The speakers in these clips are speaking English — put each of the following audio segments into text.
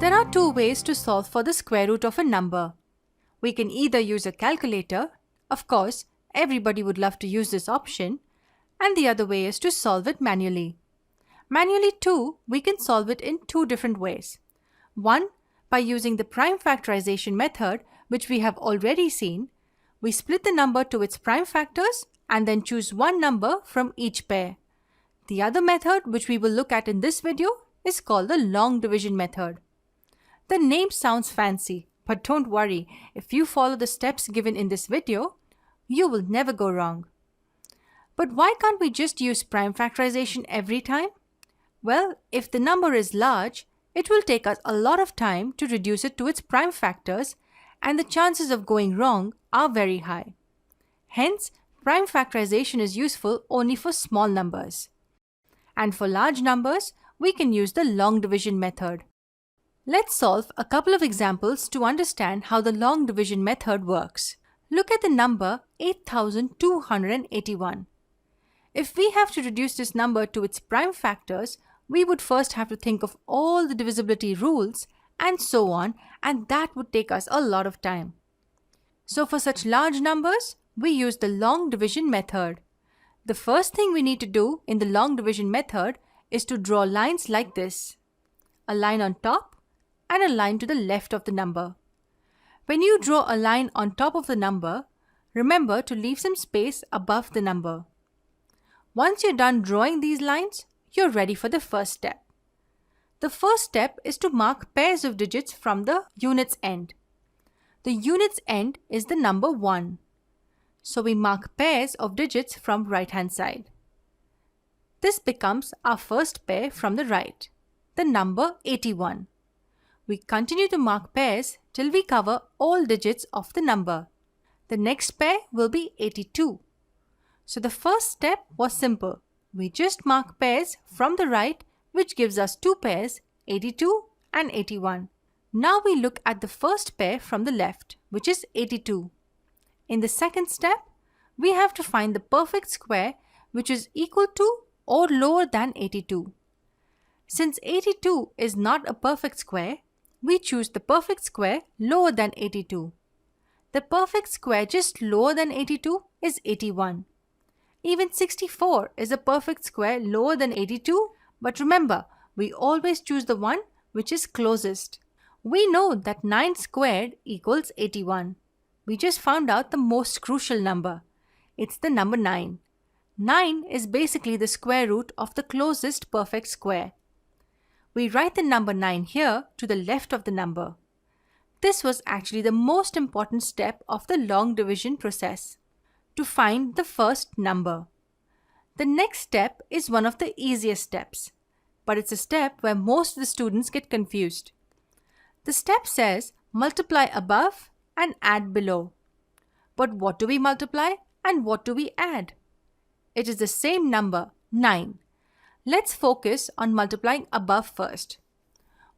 There are two ways to solve for the square root of a number. We can either use a calculator, of course, everybody would love to use this option, and the other way is to solve it manually. Manually too, we can solve it in two different ways. One, by using the prime factorization method, which we have already seen. We split the number to its prime factors and then choose one number from each pair. The other method, which we will look at in this video, is called the long division method. The name sounds fancy, but don't worry, if you follow the steps given in this video, you will never go wrong. But why can't we just use prime factorization every time? Well, if the number is large, it will take us a lot of time to reduce it to its prime factors, and the chances of going wrong are very high. Hence, prime factorization is useful only for small numbers. And for large numbers, we can use the long division method. Let's solve a couple of examples to understand how the long division method works. Look at the number 8281. If we have to reduce this number to its prime factors, we would first have to think of all the divisibility rules and so on, and that would take us a lot of time. So for such large numbers, we use the long division method. The first thing we need to do in the long division method is to draw lines like this. A line on top and a line to the left of the number. When you draw a line on top of the number, remember to leave some space above the number. Once you're done drawing these lines, you're ready for the first step. The first step is to mark pairs of digits from the unit's end. The unit's end is the number 1. So we mark pairs of digits from right-hand side. This becomes our first pair from the right, the number 81. We continue to mark pairs till we cover all digits of the number. The next pair will be 82. So the first step was simple. We just mark pairs from the right, which gives us two pairs, 82 and 81. Now we look at the first pair from the left, which is 82. In the second step, we have to find the perfect square which is equal to or lower than 82. Since 82 is not a perfect square, we choose the perfect square lower than 82. The perfect square just lower than 82 is 81. Even 64 is a perfect square lower than 82, but remember, we always choose the one which is closest. We know that 9 squared equals 81. We just found out the most crucial number. It's the number 9. 9 is basically the square root of the closest perfect square. We write the number 9 here to the left of the number. This was actually the most important step of the long division process, to find the first number. The next step is one of the easiest steps, but it's a step where most of the students get confused. The step says multiply above and add below. But what do we multiply and what do we add? It is the same number, 9. Let's focus on multiplying above first.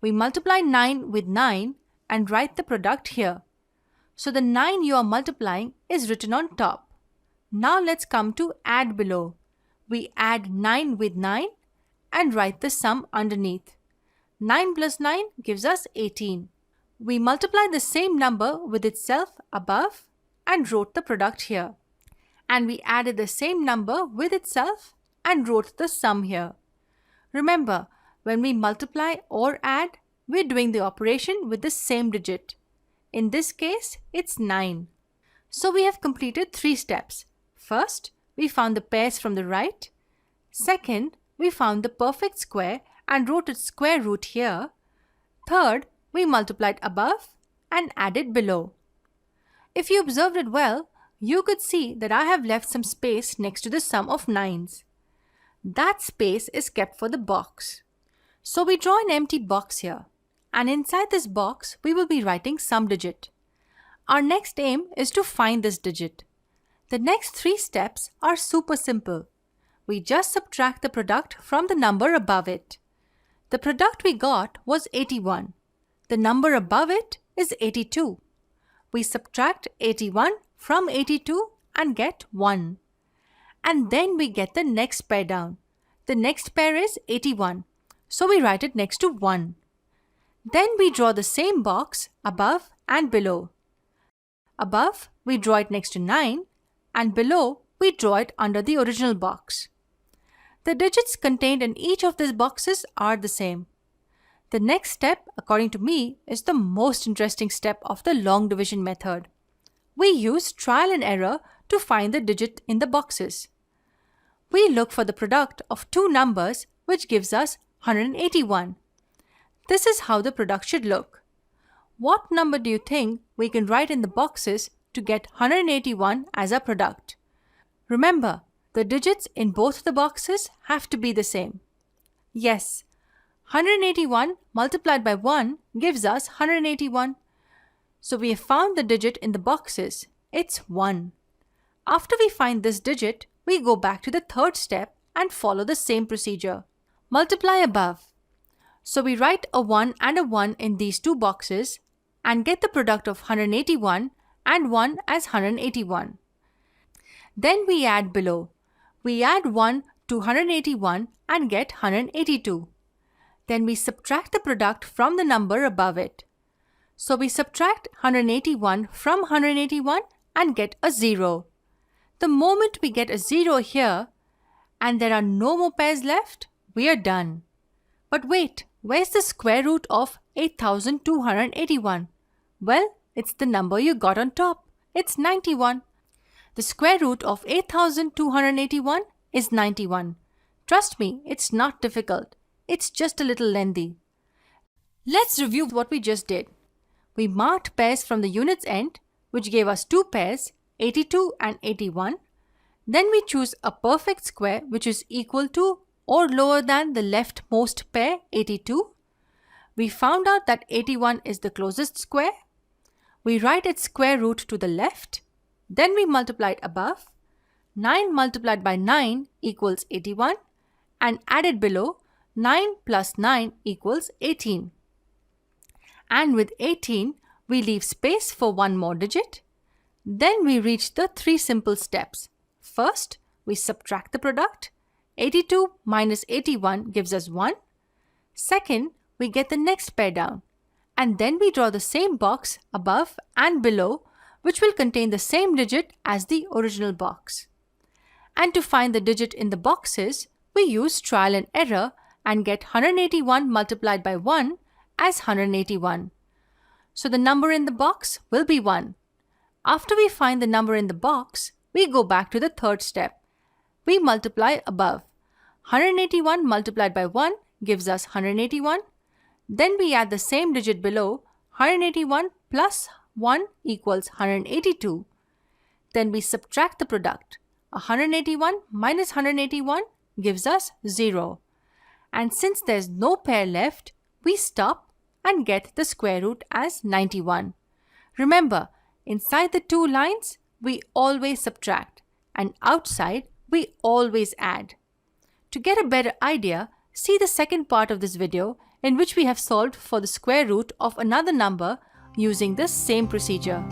We multiply 9 with 9 and write the product here. So the 9 you are multiplying is written on top. Now let's come to add below. We add 9 with 9 and write the sum underneath. 9 plus 9 gives us 18. We multiply the same number with itself above and wrote the product here. And we added the same number with itself and wrote the sum here. Remember, when we multiply or add, we're doing the operation with the same digit. In this case, it's 9. So we have completed 3 steps. First, we found the pairs from the right. Second, we found the perfect square and wrote its square root here. Third, we multiplied above and added below. If you observed it well, you could see that I have left some space next to the sum of 9s. That space is kept for the box. So we draw an empty box here, and inside this box we will be writing some digit. Our next aim is to find this digit. The next 3 steps are super simple. We just subtract the product from the number above it. The product we got was 81. The number above it is 82. We subtract 81 from 82 and get 1. And then we get the next pair down. The next pair is 81. So we write it next to 1. Then we draw the same box above and below. Above, we draw it next to 9, and below, we draw it under the original box. The digits contained in each of these boxes are the same. The next step, according to me, is the most interesting step of the long division method. We use trial and error to find the digit in the boxes. We look for the product of two numbers, which gives us 181. This is how the product should look. What number do you think we can write in the boxes to get 181 as our product? Remember, the digits in both the boxes have to be the same. Yes, 181 multiplied by 1 gives us 181. So we have found the digit in the boxes. It's 1. After we find this digit, we go back to the third step and follow the same procedure. Multiply above. So we write a 1 and a 1 in these two boxes and get the product of 181 and 1 as 181. Then we add below. We add 1 to 181 and get 182. Then we subtract the product from the number above it. So we subtract 181 from 181 and get a 0. The moment we get a 0 here and there are no more pairs left, we are done. But wait, where's the square root of 8281? Well, it's the number you got on top. It's 91. The square root of 8281 is 91. Trust me, it's not difficult. It's just a little lengthy. Let's review what we just did. We marked pairs from the unit's end, which gave us two pairs, 82 and 81. Then we choose a perfect square which is equal to or lower than the leftmost pair, 82. We found out that 81 is the closest square. We write its square root to the left. Then we multiply it above. 9 multiplied by 9 equals 81. And added below, 9 plus 9 equals 18. And with 18, we leave space for one more digit. Then we reach the three simple steps. First, we subtract the product. 82 minus 81 gives us 1. Second, we get the next pair down. And then we draw the same box above and below, which will contain the same digit as the original box. And to find the digit in the boxes, we use trial and error and get 181 multiplied by 1 as 181. So the number in the box will be 1. After we find the number in the box, we go back to the third step. We multiply above. 181 multiplied by 1 gives us 181. Then we add the same digit below. 181 plus 1 equals 182. Then we subtract the product. 181 minus 181 gives us 0. And since there's no pair left, we stop and get the square root as 91. Remember, inside the two lines, we always subtract, and outside, we always add. To get a better idea, see the second part of this video in which we have solved for the square root of another number using the same procedure.